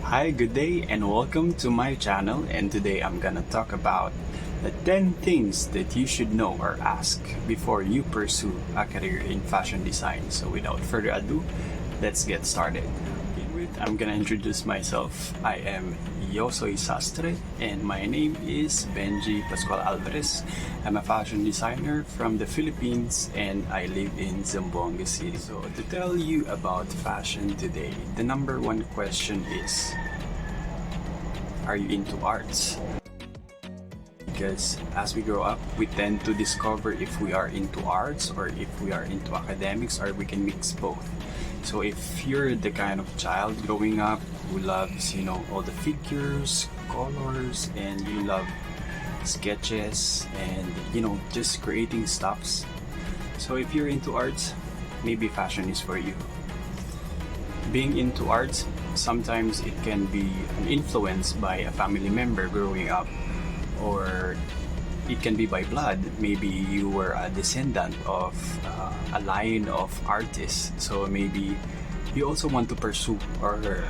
Hi, good day, and welcome to my channel. And today I'm gonna talk about the 10 things that you should know or ask before you pursue a career in fashion design. So without further ado, let's get started. To begin with, I'm gonna introduce myself. I am Yosoy Sastre, and my name is Benji Pascual Alvarez. I'm a fashion designer from the Philippines, and I live in Zamboanga City. So to tell you about fashion today, the number one question is, are you into arts? Because as we grow up, we tend to discover if we are into arts or if we are into academics, or we can mix both. So if you're the kind of child growing up who loves, all the figures, colors, and you love sketches and, just creating stuffs. So if you're into arts, maybe fashion is for you. Being into arts, sometimes it can be influenced by a family member growing up, or it can be by blood. Maybe you were a descendant of a line of artists, so maybe you also want to pursue or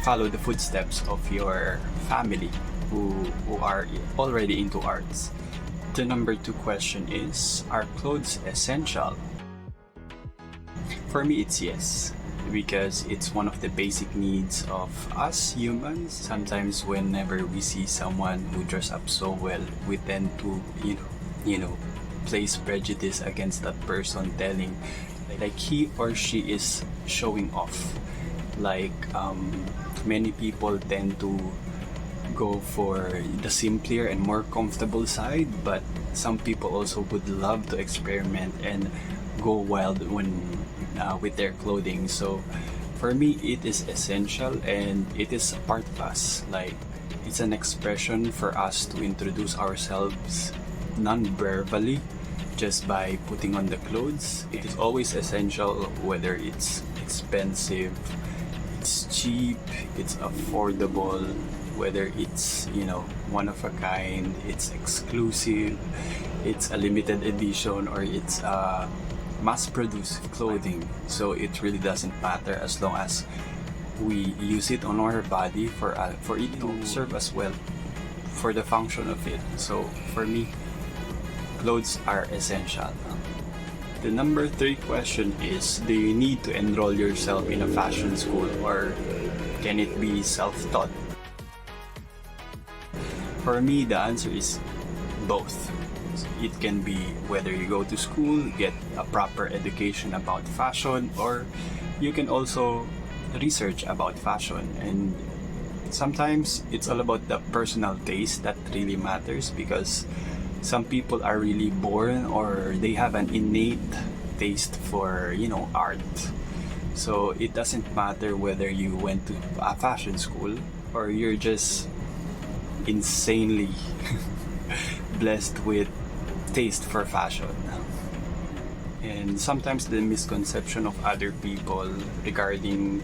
follow the footsteps of your family who are already into arts. The number two question is, are clothes essential? For me, it's yes, because it's one of the basic needs of us humans. Sometimes whenever we see someone who dress up so well, we tend to place prejudice against that person, telling like he or she is showing off. Many people tend to go for the simpler and more comfortable side, but some people also would love to experiment and go wild with their clothing. So for me, it is essential, and it is a part of us. It's an expression for us to introduce ourselves non-verbally just by putting on the clothes. It is always essential, whether it's expensive, it's cheap, it's affordable, whether it's one of a kind, it's exclusive, it's a limited edition, or it's mass-produced clothing. So it really doesn't matter as long as we use it on our body for it to serve us well, for the function of it. So for me, clothes are essential. The number three question is, do you need to enroll yourself in a fashion school, or can it be self-taught? For me, the answer is both. It can be whether you go to school, get a proper education about fashion, or you can also research about fashion. And sometimes it's all about the personal taste that really matters, because some people are really born, or they have an innate taste for art. So it doesn't matter whether you went to a fashion school or you're just insanely blessed with taste for fashion. And sometimes the misconception of other people regarding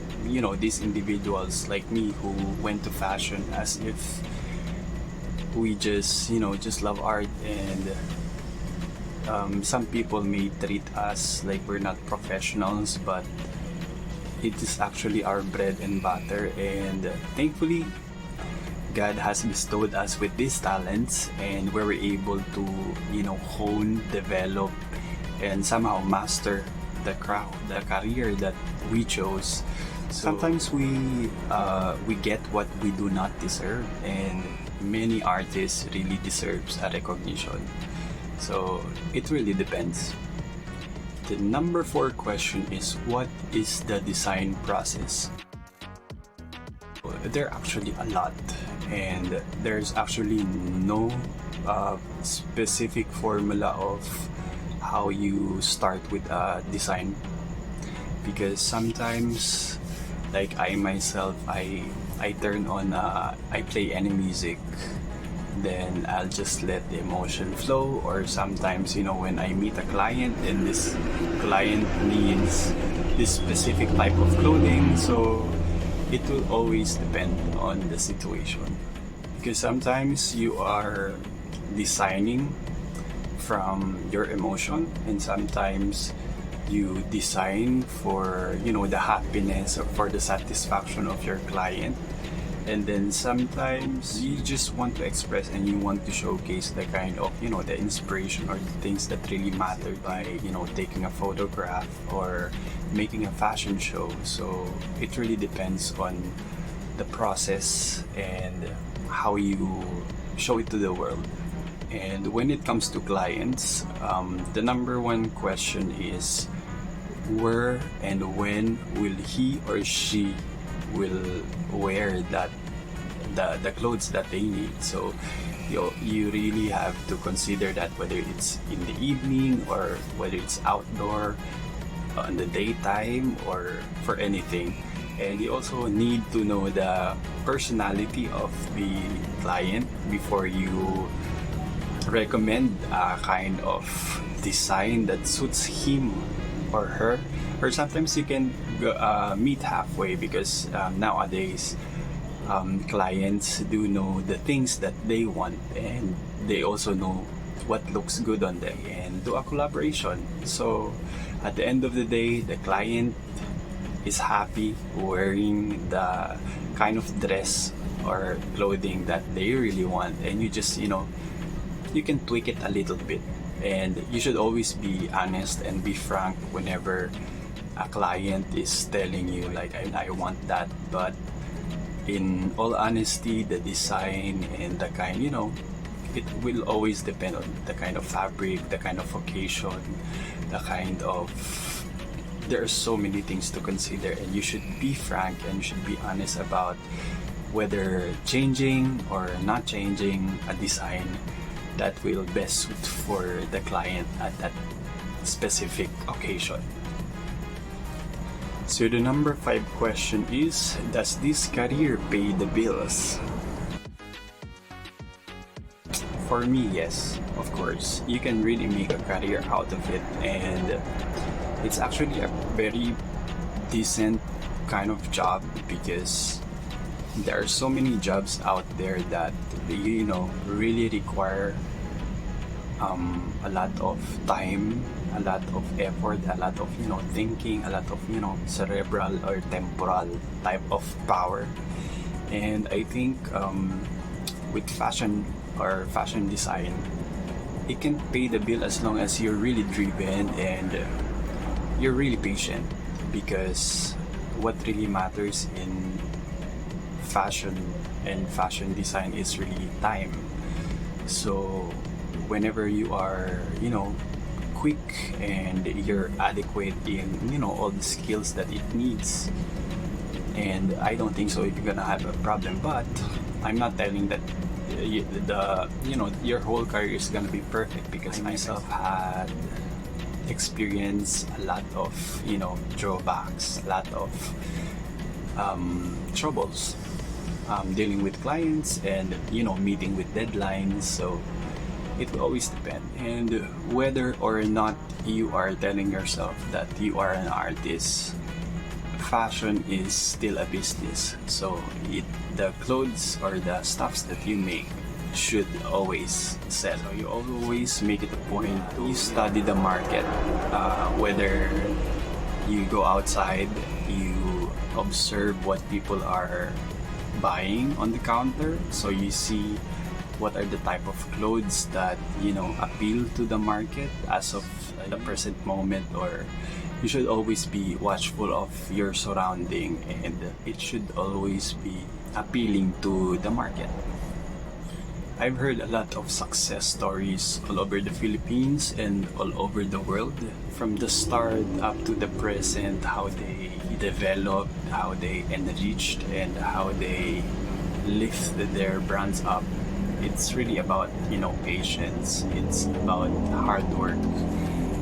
these individuals like me who went to fashion, as if we just love art, and some people may treat us like we're not professionals, but it is actually our bread and butter. And thankfully, God has bestowed us with these talents, and we're able to hone, develop, and somehow master the craft, the career that we chose. Sometimes we get what we do not deserve, and many artists really deserves a recognition. So it really depends. The number four question is, what is the design process? There are actually a lot, and there's actually no specific formula of how you start with a design, because sometimes, like I myself, I turn on I play any music, then I'll just let the emotion flow. Or sometimes when I meet a client and this client needs this specific type of clothing, so it will always depend on the situation, because sometimes you are designing from your emotion, and sometimes you design for the happiness or for the satisfaction of your client. And then sometimes you just want to express and you want to showcase the kind of, the inspiration or the things that really matter by, taking a photograph or making a fashion show. So it really depends on the process and how you show it to the world. And when it comes to clients, the number one question is where and when will he or she will wear the clothes that they need. So you really have to consider that, whether it's in the evening or whether it's outdoor, in the daytime, or for anything. And you also need to know the personality of the client before you recommend a kind of design that suits him or her. Or sometimes you can meet halfway, because nowadays clients do know the things that they want, and they also know what looks good on them, and do a collaboration. So at the end of the day, the client is happy wearing the kind of dress or clothing that they really want, and you just you can tweak it a little bit. And you should always be honest and be frank whenever a client is telling you, like, I want that. But in all honesty, the design and the kind, it will always depend on the kind of fabric, the kind of occasion, the kind of, there are so many things to consider, and you should be frank and you should be honest about whether changing or not changing a design that will best suit for the client at that specific occasion. So the number 5 question is, does this career pay the bills? For me, yes, of course. You can really make a career out of it, and it's actually a very decent kind of job, because there are so many jobs out there that really require a lot of time, a lot of effort, a lot of thinking, a lot of cerebral or temporal type of power. And I think with fashion or fashion design, it can pay the bill as long as you're really driven and you're really patient, because what really matters in fashion and fashion design is really time. So whenever you are quick and you're adequate in all the skills that it needs, and I don't think so if you're gonna have a problem. But I'm not telling that your whole career is gonna be perfect, because I myself had experienced a lot of drawbacks, a lot of troubles dealing with clients and meeting with deadlines. So it will always depend, and whether or not you are telling yourself that you are an artist, fashion is still a business. So the clothes or the stuffs that you make should always sell. So you always make it a point to study the market, whether you go outside, you observe what people are buying on the counter, so you see what are the type of clothes that appeal to the market as of the present moment. Or you should always be watchful of your surrounding, and it should always be appealing to the market. I've heard a lot of success stories all over the Philippines and all over the world, from the start up to the present, how they developed, how they enriched, and how they lift their brands up. It's really about patience, it's about hard work,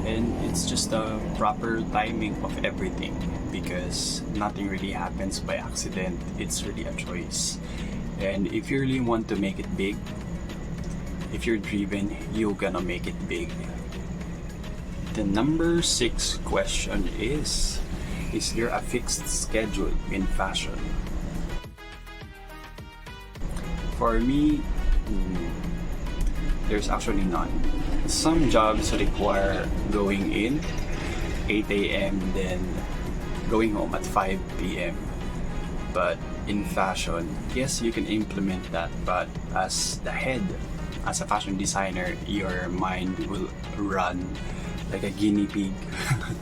and it's just a proper timing of everything, because nothing really happens by accident. It's really a choice. And if you really want to make it big, if you're driven, you're gonna make it big. The number 6 question is there a fixed schedule in fashion? For me, there's actually none. Some jobs require going in 8 a.m. then going home at 5 p.m. But in fashion, yes, you can implement that, but as the head, as a fashion designer, your mind will run like a guinea pig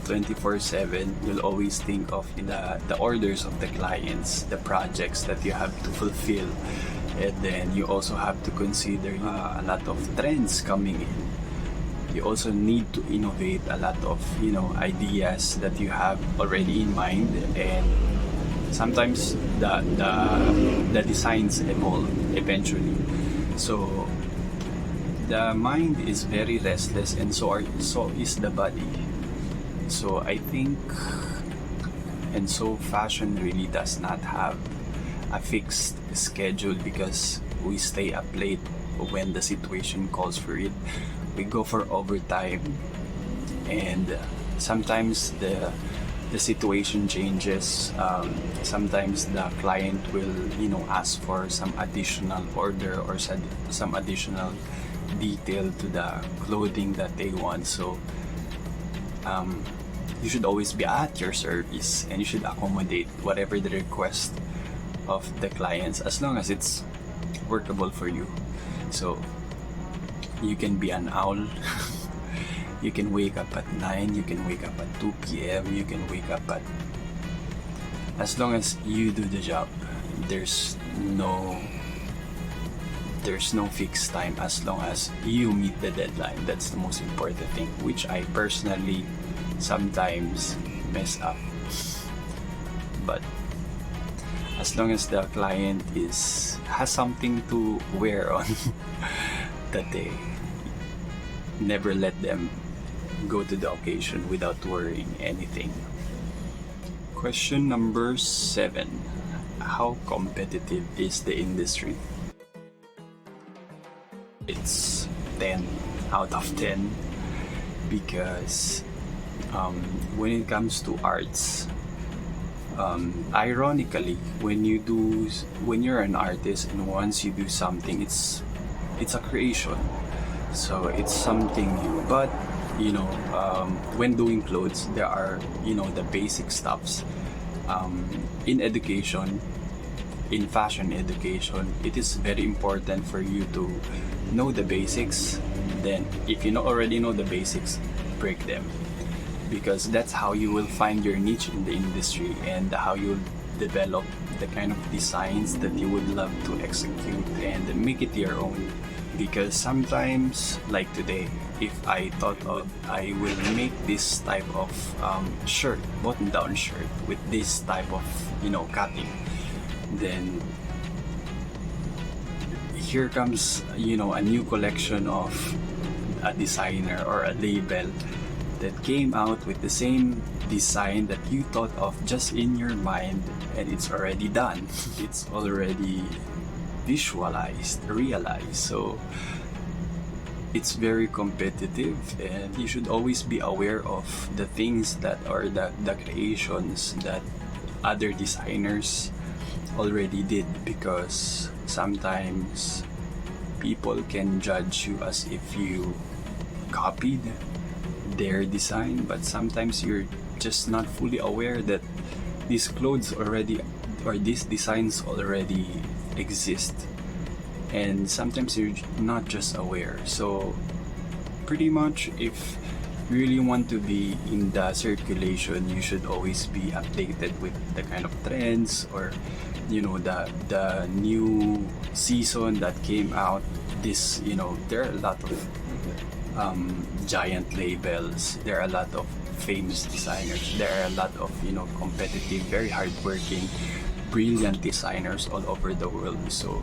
24/7. You'll always think of the orders of the clients, the projects that you have to fulfill, and then you also have to consider a lot of trends coming in. You also need to innovate a lot of ideas that you have already in mind, and sometimes the designs evolve eventually. So the mind is very restless, and so is the body. So I think, and so fashion really does not have a fixed schedule, because we stay up late when the situation calls for it. We go for overtime, and sometimes the situation changes. Sometimes the client will ask for some additional order or some additional detail to the clothing that they want. So you should always be at your service, and you should accommodate whatever the request of the clients, as long as it's workable for you. So you can be an owl. You can wake up at 9, you can wake up at 2 p.m, you can wake up at, as long as you do the job, there's no fixed time, as long as you meet the deadline. That's the most important thing, which I personally sometimes mess up. But as long as the client has something to wear on that day, never let them go to the occasion without worrying anything. Question number 7. How competitive is the industry? It's 10 out of 10, because when it comes to arts, ironically, when you're an artist, and once you do something, it's a creation, so it's something new. But when doing clothes, there are the basic stuffs. In education, in fashion education, it is very important for you to know the basics. Then if you already know the basics, break them, because that's how you will find your niche in the industry, and how you'll develop the kind of designs that you would love to execute and make it your own. Because sometimes, like today, if I thought of I will make this type of shirt, button-down shirt with this type of cutting, then here comes a new collection of a designer or a label that came out with the same design that you thought of just in your mind, and it's already done. It's already visualized, realized. So it's very competitive, and you should always be aware of the things that are the creations that other designers already did, because sometimes people can judge you as if you copied their design, but sometimes you're just not fully aware that these clothes already, or these designs already exist, and sometimes you're not just aware. So pretty much, if you really want to be in the circulation, you should always be updated with the kind of trends, or the new season that came out. There are a lot of giant labels, there are a lot of famous designers, there are a lot of competitive, very hardworking, brilliant designers all over the world. So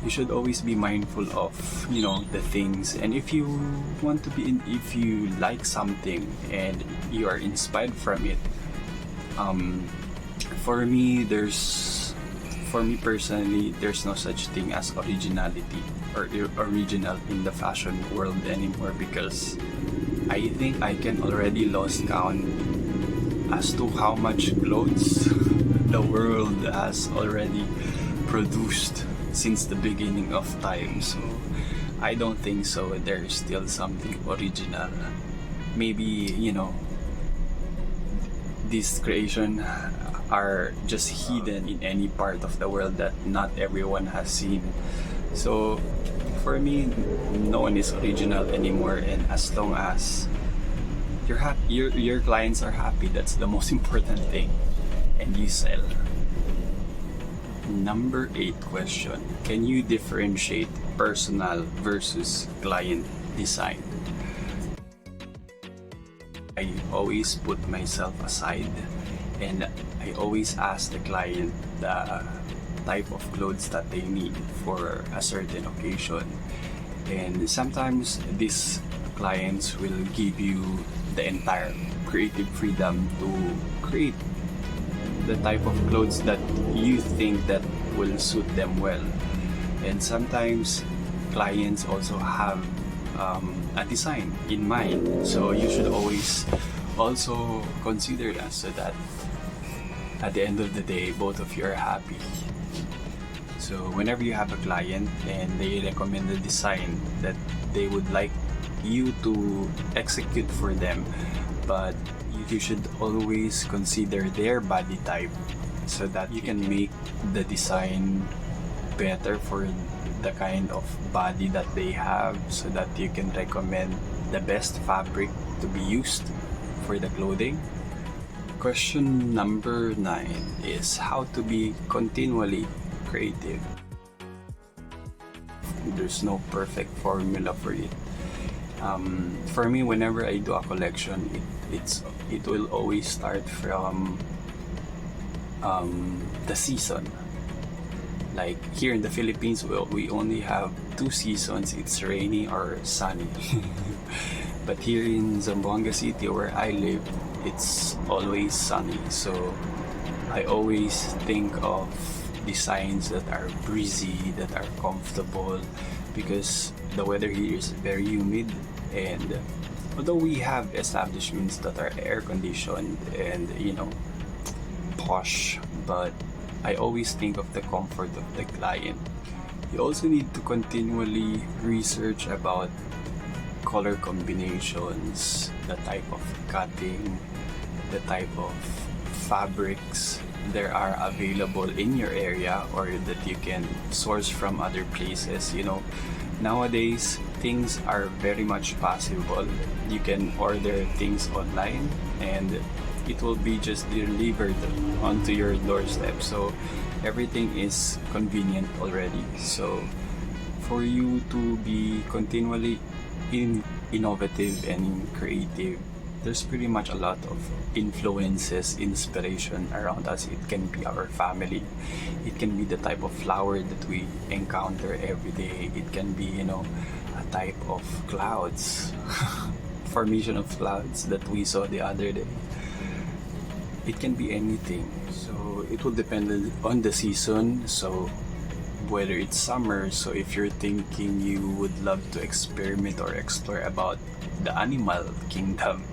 you should always be mindful of the things, and if you want to be if you like something and you are inspired from it, for me personally, there's no such thing as originality or original in the fashion world anymore, because I think I can already lost count as to how much clothes the world has already produced since the beginning of time. So I don't think so there's still something original. Maybe this creation are just hidden in any part of the world that not everyone has seen. So for me, no one is original anymore, and as long as your clients are happy, that's the most important thing, and you sell. Number 8 question: can you differentiate personal versus client design? I always put myself aside, and I always ask the client the type of clothes that they need for a certain occasion. And sometimes these clients will give you the entire creative freedom to create the type of clothes that you think that will suit them well. And sometimes clients also have a design in mind, so you should always also consider that, so that at the end of the day both of you are happy. So whenever you have a client and they recommend a design that they would like you to execute for them, but you should always consider their body type so that you can make the design better for the kind of body that they have, so that you can recommend the best fabric to be used for the clothing. Question number 9 is how to be continually creative. There's no perfect formula for it. For me, whenever I do a collection, it will always start from the season. Like here in the Philippines, we only have 2 seasons. It's rainy or sunny. But here in Zamboanga City, where I live, it's always sunny. So I always think of designs that are breezy, that are comfortable, because the weather here is very humid. And although we have establishments that are air conditioned and posh, but I always think of the comfort of the client. You also need to continually research about color combinations, the type of cutting, the type of fabrics there are available in your area or that you can source from other places. Nowadays things are very much possible. You can order things online and it will be just delivered onto your doorstep, so everything is convenient already. So for you to be continually innovative and creative, there's pretty much a lot of influences, inspiration around us. It can be our family, it can be the type of flower that we encounter every day, it can be a type of clouds formation of clouds that we saw the other day. It can be anything, so it will depend on the season. So whether it's summer, so if you're thinking you would love to experiment or explore about the animal kingdom,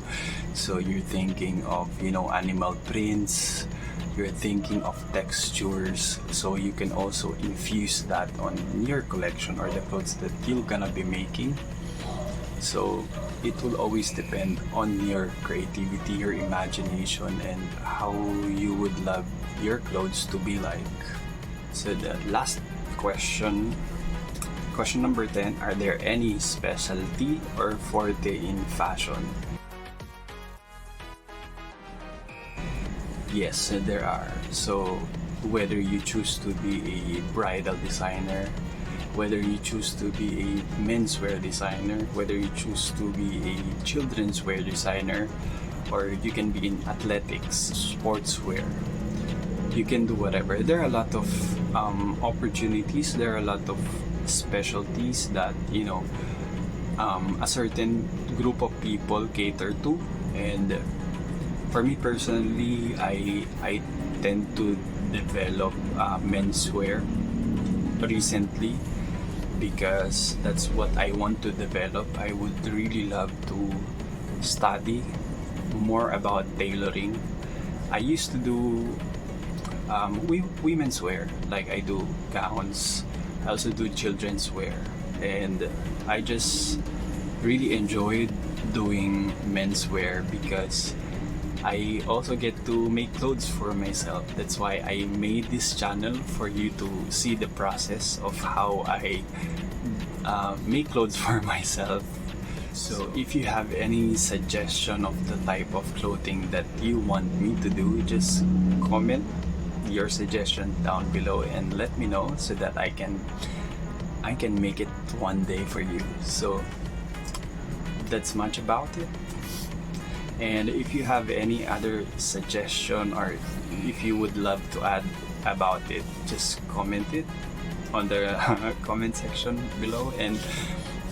so you're thinking of animal prints, you're thinking of textures, so you can also infuse that on your collection or the clothes that you're gonna be making. So it will always depend on your creativity, your imagination, and how you would love your clothes to be like. So the last question number 10: are there any specialty or forte in fashion? Yes, there are. So whether you choose to be a bridal designer, whether you choose to be a menswear designer, whether you choose to be a children's wear designer, or you can be in athletics, sportswear, you can do whatever. There are a lot of opportunities, there are a lot of specialties that a certain group of people cater to. And for me personally, I tend to develop menswear recently because that's what I want to develop. I would really love to study more about tailoring. I used to do women's wear, like I do gowns. I also do children's wear, and I just really enjoyed doing menswear because I also get to make clothes for myself. That's why I made this channel, for you to see the process of how I make clothes for myself. So if you have any suggestion of the type of clothing that you want me to do, just comment your suggestion down below and let me know, so that I can make it one day for you. So that's much about it. And if you have any other suggestion, or if you would love to add about it, just comment it on the comment section below. And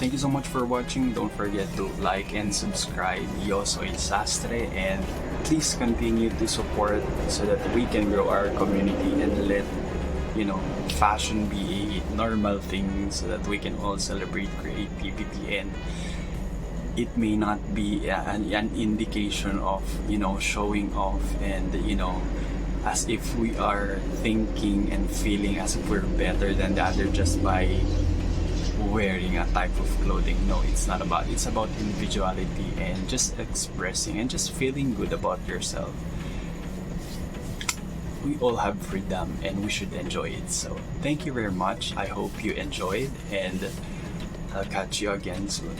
thank you so much for watching. Don't forget to like and subscribe. Yo soy Sastre, and please continue to support so that we can grow our community and let fashion be a normal thing, so that we can all celebrate creativity. And it may not be an indication of showing off, and as if we are thinking and feeling as if we're better than the other just by wearing a type of clothing. No, it's not about. It's about individuality and just expressing and just feeling good about yourself. We all have freedom and we should enjoy it. So thank you very much. I hope you enjoyed, and I'll catch you again soon.